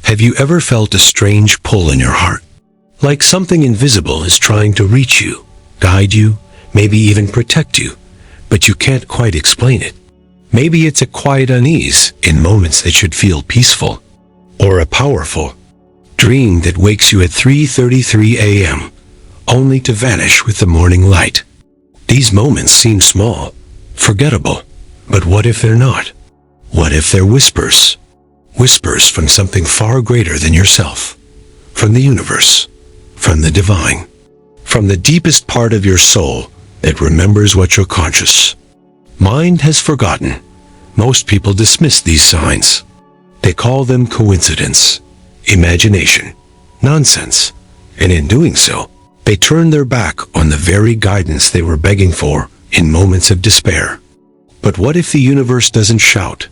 Have you ever felt a strange pull in your heart? Like something invisible is trying to reach you, guide you, maybe even protect you, but you can't quite explain it. Maybe it's a quiet unease in moments that should feel peaceful, or a powerful dream that wakes you at 3:33 a.m., only to vanish with the morning light. These moments seem small, forgettable, but what if they're not? What if they're whispers? Whispers from something far greater than yourself, from the universe, from the divine, from the deepest part of your soul that remembers what you're conscious. Mind has forgotten. Most people dismiss these signs. They call them coincidence, imagination, nonsense, and in doing so, they turn their back on the very guidance they were begging for in moments of despair. But what if the universe doesn't shout?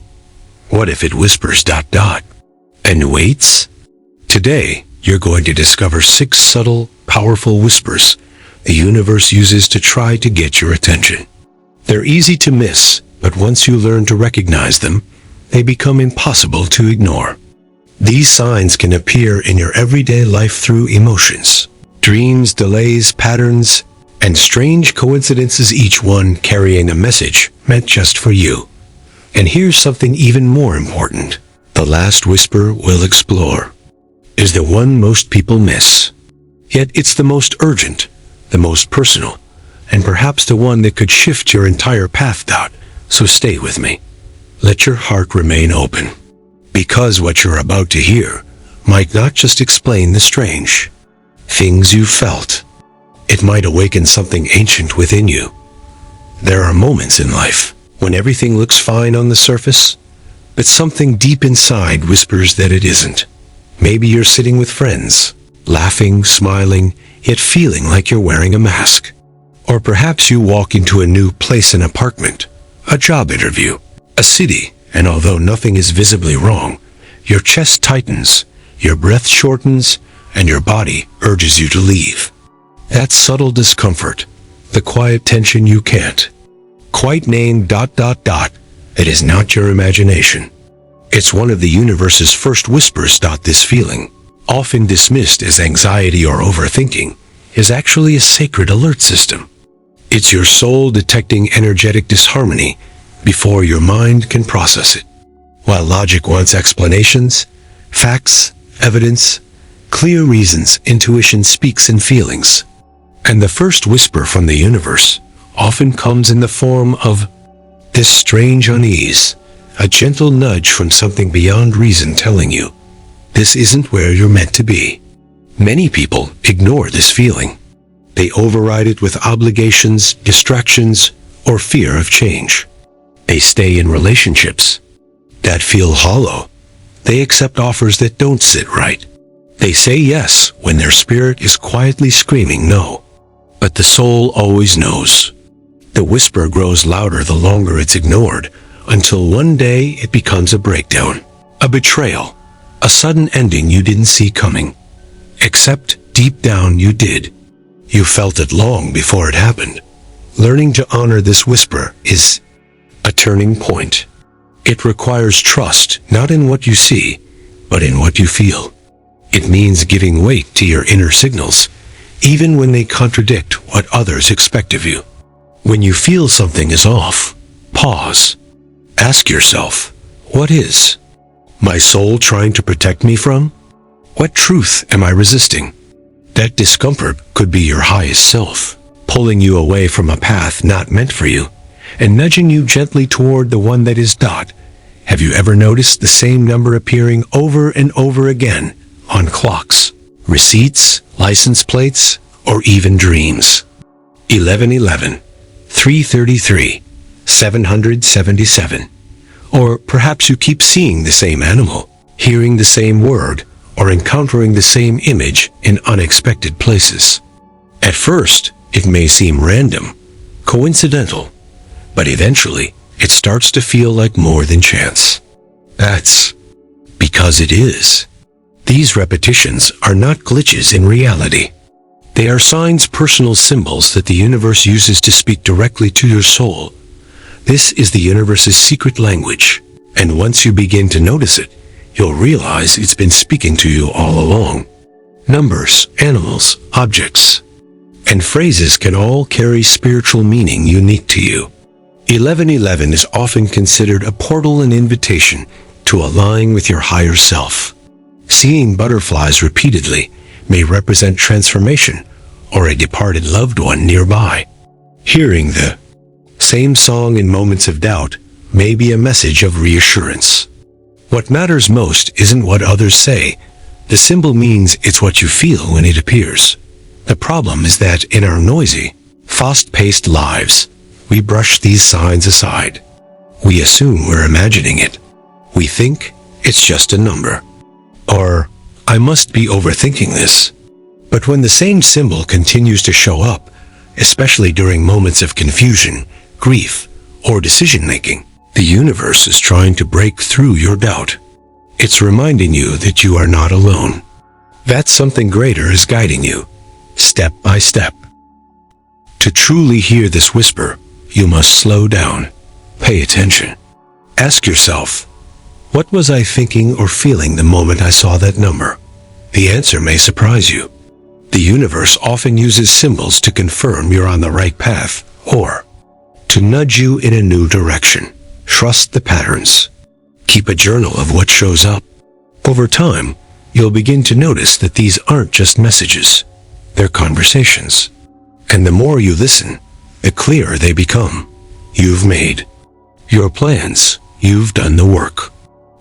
What if it whispers ... and waits? Today, you're going to discover 6 subtle, powerful whispers the universe uses to try to get your attention. They're easy to miss, but once you learn to recognize them, they become impossible to ignore. These signs can appear in your everyday life through emotions, dreams, delays, patterns, and strange coincidences, each one carrying a message meant just for you. And here's something even more important. The last whisper we'll explore is the one most people miss. Yet it's the most urgent, the most personal, and perhaps the one that could shift your entire path. So stay with me. Let your heart remain open. Because what you're about to hear might not just explain the strange things you felt. It might awaken something ancient within you. There are moments in life when everything looks fine on the surface, but something deep inside whispers that it isn't. Maybe you're sitting with friends, laughing, smiling, yet feeling like you're wearing a mask. Or perhaps you walk into a new place, an apartment, a job interview, a city, and although nothing is visibly wrong, your chest tightens, your breath shortens, and your body urges you to leave. That subtle discomfort, the quiet tension you can't quite name ... It is not your imagination. It's one of the universe's first whispers. This feeling, often dismissed as anxiety or overthinking, is actually a sacred alert system. It's your soul detecting energetic disharmony before your mind can process it. While logic wants explanations, facts, evidence, clear reasons, intuition speaks in feelings. And the first whisper from the universe often comes in the form of this strange unease, a gentle nudge from something beyond reason telling you, this isn't where you're meant to be. Many people ignore this feeling. They override it with obligations, distractions, or fear of change. They stay in relationships that feel hollow. They accept offers that don't sit right. They say yes when their spirit is quietly screaming no. But the soul always knows. The whisper grows louder the longer it's ignored, until one day it becomes a breakdown, a betrayal, a sudden ending you didn't see coming. Except deep down you did. You felt it long before it happened. Learning to honor this whisper is a turning point. It requires trust, not in what you see, but in what you feel. It means giving weight to your inner signals, even when they contradict what others expect of you. When you feel something is off, pause. Ask yourself, what is my soul trying to protect me from? What truth am I resisting? That discomfort could be your highest self, pulling you away from a path not meant for you, and nudging you gently toward the one that is. Have you ever noticed the same number appearing over and over again on clocks, receipts, license plates, or even dreams? 1111, 333, 777. Or perhaps you keep seeing the same animal, hearing the same word, or encountering the same image in unexpected places. At first, it may seem random, coincidental, but eventually, it starts to feel like more than chance. That's because it is. These repetitions are not glitches in reality. They are signs, personal symbols that the universe uses to speak directly to your soul. This is the universe's secret language, and once you begin to notice it, you'll realize it's been speaking to you all along. Numbers, animals, objects, and phrases can all carry spiritual meaning unique to you. 1111 is often considered a portal and invitation to align with your higher self. Seeing butterflies repeatedly may represent transformation or a departed loved one nearby. Hearing the same song in moments of doubt may be a message of reassurance. What matters most isn't what others say. The symbol means it's what you feel when it appears. The problem is that in our noisy, fast-paced lives, we brush these signs aside. We assume we're imagining it. We think it's just a number. Or, I must be overthinking this. But when the same symbol continues to show up, especially during moments of confusion, grief, or decision-making, the universe is trying to break through your doubt. It's reminding you that you are not alone. That something greater is guiding you, step by step. To truly hear this whisper, you must slow down. Pay attention. Ask yourself, what was I thinking or feeling the moment I saw that number? The answer may surprise you. The universe often uses symbols to confirm you're on the right path, or to nudge you in a new direction. Trust the patterns. Keep a journal of what shows up. Over time, you'll begin to notice that these aren't just messages. They're conversations. And the more you listen, the clearer they become. You've made your plans. You've done the work.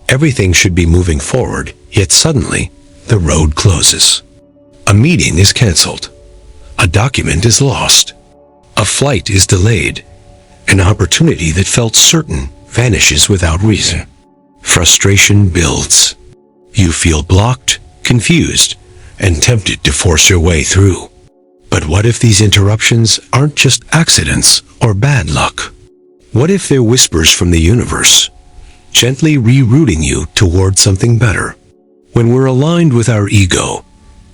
Everything should be moving forward, yet suddenly, the road closes. A meeting is canceled. A document is lost. A flight is delayed. An opportunity that felt certain vanishes without reason. Frustration builds. You feel blocked, confused, and tempted to force your way through. But what if these interruptions aren't just accidents or bad luck? What if they're whispers from the universe, gently rerouting you toward something better? When we're aligned with our ego,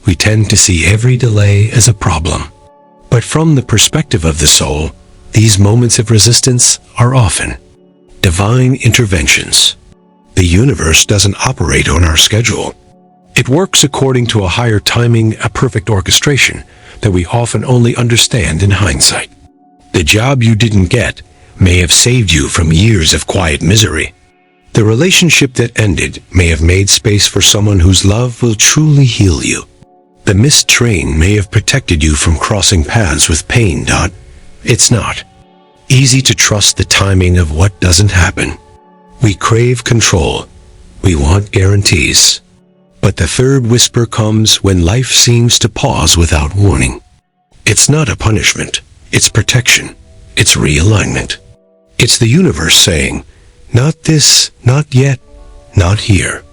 we tend to see every delay as a problem. But from the perspective of the soul, these moments of resistance are often divine interventions. The universe doesn't operate on our schedule. It works according to a higher timing, a perfect orchestration that we often only understand in hindsight. The job you didn't get may have saved you from years of quiet misery. The relationship that ended may have made space for someone whose love will truly heal you. The missed train may have protected you from crossing paths with pain. It's not easy to trust the timing of what doesn't happen. We crave control. We want guarantees. But the third whisper comes when life seems to pause without warning. It's not a punishment. It's protection. It's realignment. It's the universe saying, not this, not yet, not here.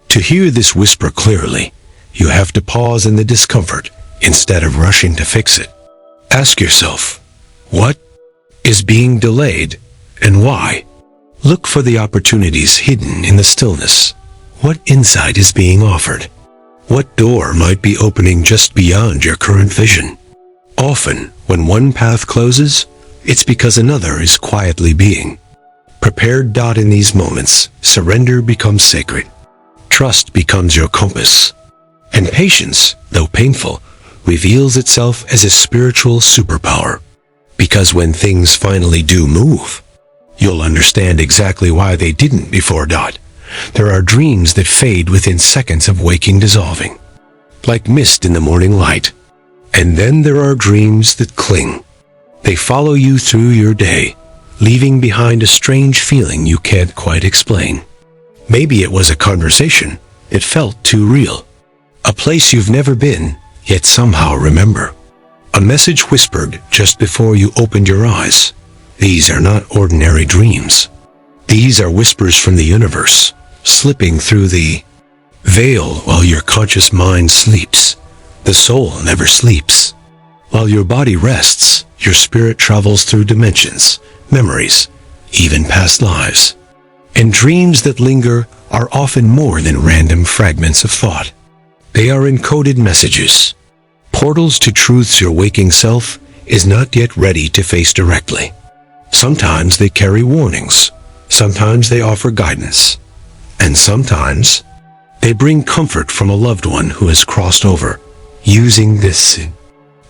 To hear this whisper clearly, you have to pause in the discomfort instead of rushing to fix it. Ask yourself, what is being delayed and why? Look for the opportunities hidden in the stillness. What insight is being offered? What door might be opening just beyond your current vision? Often, when one path closes, it's because another is quietly being prepared. In these moments, surrender becomes sacred. Trust becomes your compass. And patience, though painful, reveals itself as a spiritual superpower. Because when things finally do move, you'll understand exactly why they didn't before. There are dreams that fade within seconds of waking, dissolving, like mist in the morning light. And then there are dreams that cling. They follow you through your day, leaving behind a strange feeling you can't quite explain. Maybe it was a conversation. It felt too real. A place you've never been, yet somehow remember. A message whispered just before you opened your eyes. These are not ordinary dreams. These are whispers from the universe, slipping through the veil while your conscious mind sleeps. The soul never sleeps. While your body rests, your spirit travels through dimensions, memories, even past lives. And dreams that linger are often more than random fragments of thought. They are encoded messages, portals to truths your waking self is not yet ready to face directly. Sometimes they carry warnings, sometimes they offer guidance, and sometimes They bring comfort from a loved one who has crossed over. Using this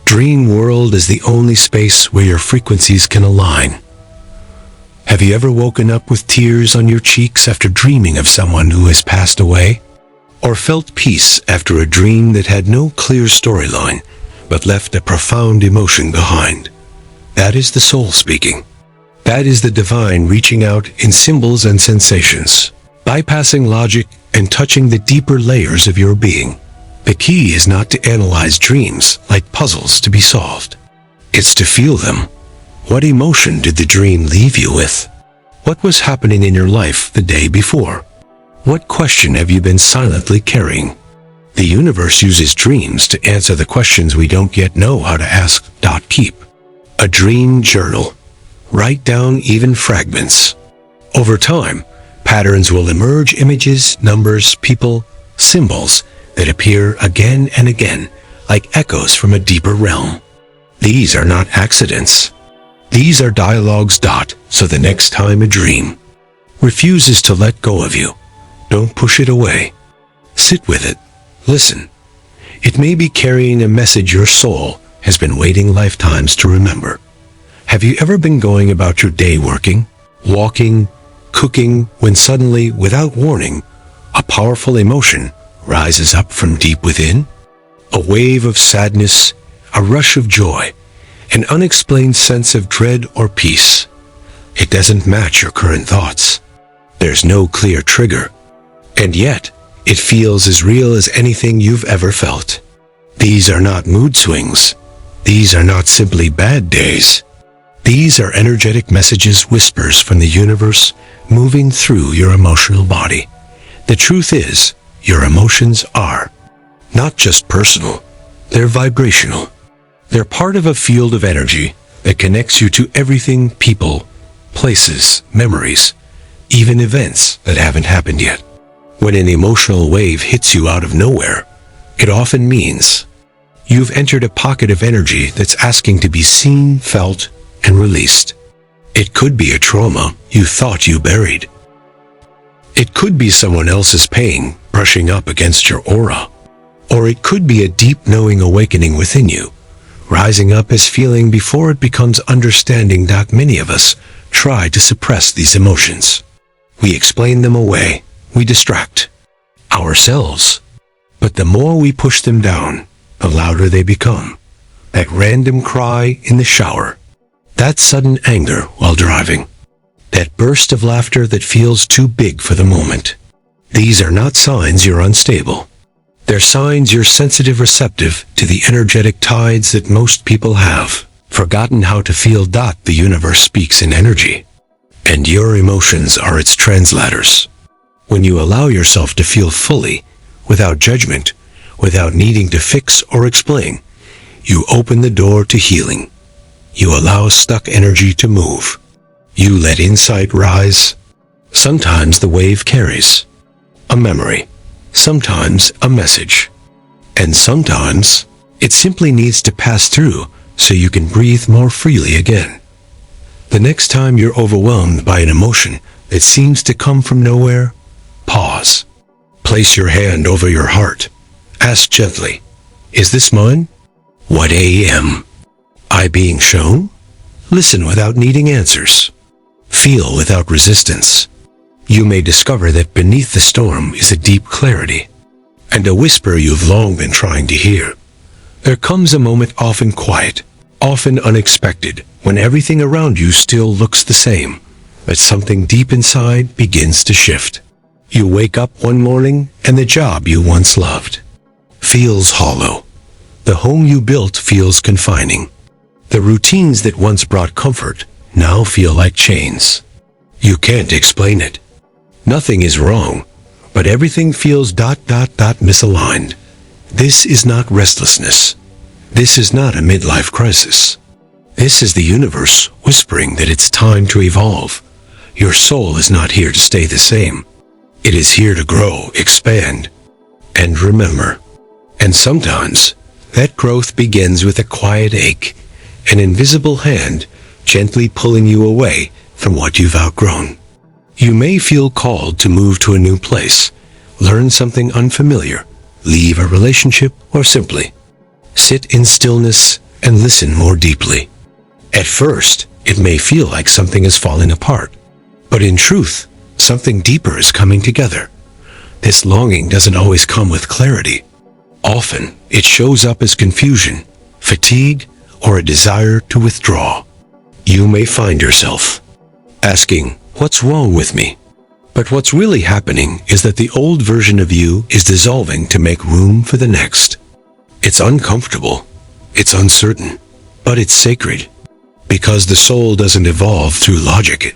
dream world as the only space where your frequencies can align. Have you ever woken up with tears on your cheeks after dreaming of someone who has passed away? Or felt peace after a dream that had no clear storyline, but left a profound emotion behind? That is the soul speaking. That is the divine reaching out in symbols and sensations, bypassing logic and touching the deeper layers of your being. The key is not to analyze dreams like puzzles to be solved. It's to feel them. What emotion did the dream leave you with? What was happening in your life the day before? What question have you been silently carrying? The universe uses dreams to answer the questions we don't yet know how to ask. Keep a dream journal. Write down even fragments. Over time, patterns will emerge: images, numbers, people, symbols that appear again and again, like echoes from a deeper realm. These are not accidents. These are dialogues. So the next time a dream refuses to let go of you, don't push it away. Sit with it. Listen. It may be carrying a message your soul has been waiting lifetimes to remember. Have you ever been going about your day working, walking, cooking, when suddenly, without warning, a powerful emotion rises up from deep within? A wave of sadness, a rush of joy, an unexplained sense of dread or peace. It doesn't match your current thoughts. There's no clear trigger. And yet, it feels as real as anything you've ever felt. These are not mood swings. These are not simply bad days. These are energetic messages, whispers from the universe moving through your emotional body. The truth is, your emotions are not just personal, they're vibrational. They're part of a field of energy that connects you to everything: people, places, memories, even events that haven't happened yet. When an emotional wave hits you out of nowhere, it often means you've entered a pocket of energy that's asking to be seen, felt, and released. It could be a trauma you thought you buried. It could be someone else's pain brushing up against your aura. Or it could be a deep knowing awakening within you, rising up as feeling before it becomes understanding. Many of us try to suppress these emotions. We explain them away. We distract ourselves. But the more we push them down, the louder they become. That random cry in the shower. That sudden anger while driving. That burst of laughter that feels too big for the moment. These are not signs you're unstable. They're signs you're sensitive, receptive to the energetic tides that most people have forgotten how to feel. The universe speaks in energy, and your emotions are its translators. When you allow yourself to feel fully, without judgment, without needing to fix or explain, you open the door to healing. You allow stuck energy to move. You let insight rise. Sometimes the wave carries a memory, sometimes a message, and sometimes it simply needs to pass through so you can breathe more freely again. The next time you're overwhelmed by an emotion that seems to come from nowhere, pause. Place your hand over your heart. Ask gently, is this mine? What am I being shown? Listen without needing answers. Feel without resistance. You may discover that beneath the storm is a deep clarity, and a whisper you've long been trying to hear. There comes a moment, often quiet, often unexpected, when everything around you still looks the same, but something deep inside begins to shift. You wake up one morning and the job you once loved feels hollow. The home you built feels confining. The routines that once brought comfort now feel like chains. You can't explain it. Nothing is wrong, but everything feels misaligned. This is not restlessness. This is not a midlife crisis. This is the universe whispering that it's time to evolve. Your soul is not here to stay the same. It is here to grow, expand, and remember. And sometimes that growth begins with a quiet ache, an invisible hand gently pulling you away from what you've outgrown. You may feel called to move to a new place, learn something unfamiliar, leave a relationship, or simply sit in stillness and listen more deeply. At first, it may feel like something is falling apart, but in truth, something deeper is coming together. This longing doesn't always come with clarity. Often, it shows up as confusion, fatigue, or a desire to withdraw. You may find yourself asking, "What's wrong with me?" But what's really happening is that the old version of you is dissolving to make room for the next. It's uncomfortable, it's uncertain, but it's sacred. Because the soul doesn't evolve through logic,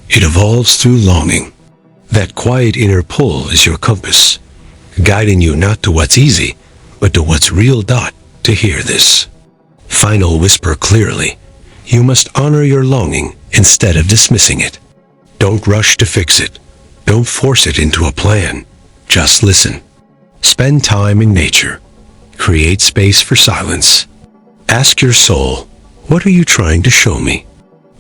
it evolves through longing. That quiet inner pull is your compass, guiding you not to what's easy, but to what's real. To hear this final whisper clearly, you must honor your longing instead of dismissing it. Don't rush to fix it. Don't force it into a plan. Just listen. Spend time in nature. Create space for silence. Ask your soul, what are you trying to show me?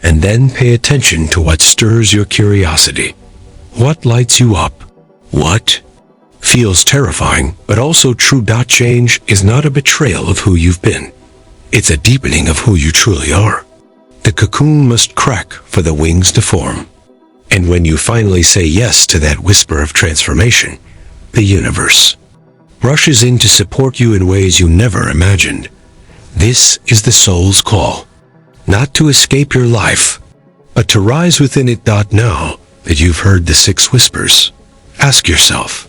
And then pay attention to what stirs your curiosity. What lights you up? What feels terrifying, but also true. Change is not a betrayal of who you've been. It's a deepening of who you truly are. The cocoon must crack for the wings to form. And when you finally say yes to that whisper of transformation, the universe rushes in to support you in ways you never imagined. This is the soul's call, not to escape your life, but to rise within it. Now that you've heard the 6 whispers, ask yourself,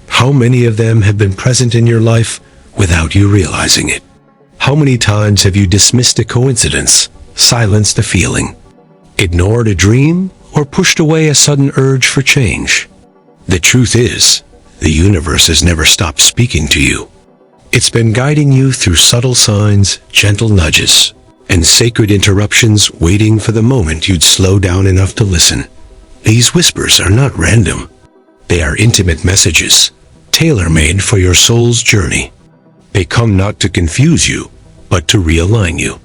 how many of them have been present in your life without you realizing it? How many times have you dismissed a coincidence, silenced a feeling, ignored a dream, or pushed away a sudden urge for change? The truth is, the universe has never stopped speaking to you. It's been guiding you through subtle signs, gentle nudges, and sacred interruptions, waiting for the moment you'd slow down enough to listen. These whispers are not random. They are intimate messages, tailor-made for your soul's journey. They come not to confuse you, but to realign you.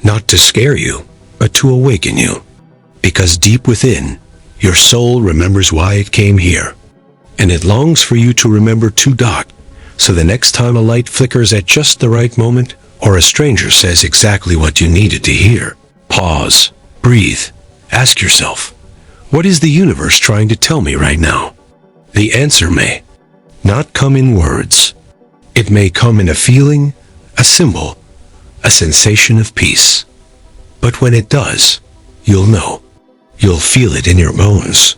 Not to scare you, but to awaken you. Because deep within, your soul remembers why it came here. And it longs for you to remember too. So the next time a light flickers at just the right moment, or a stranger says exactly what you needed to hear, pause, breathe, ask yourself, what is the universe trying to tell me right now? The answer may not come in words. It may come in a feeling, a symbol, a sensation of peace. But when it does, you'll know. You'll feel it in your bones.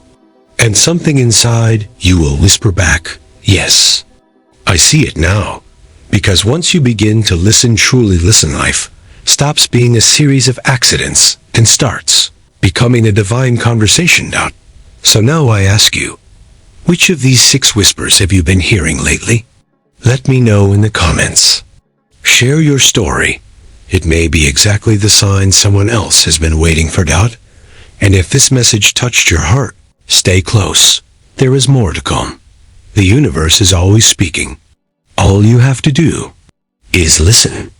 And something inside you will whisper back, yes, I see it now. Because once you begin to listen, truly listen, life stops being a series of accidents and starts becoming a divine conversation. So now I ask you, which of these 6 whispers have you been hearing lately? Let me know in the comments. Share your story. It may be exactly the sign someone else has been waiting for. And if this message touched your heart, stay close. There is more to come. The universe is always speaking. All you have to do is listen.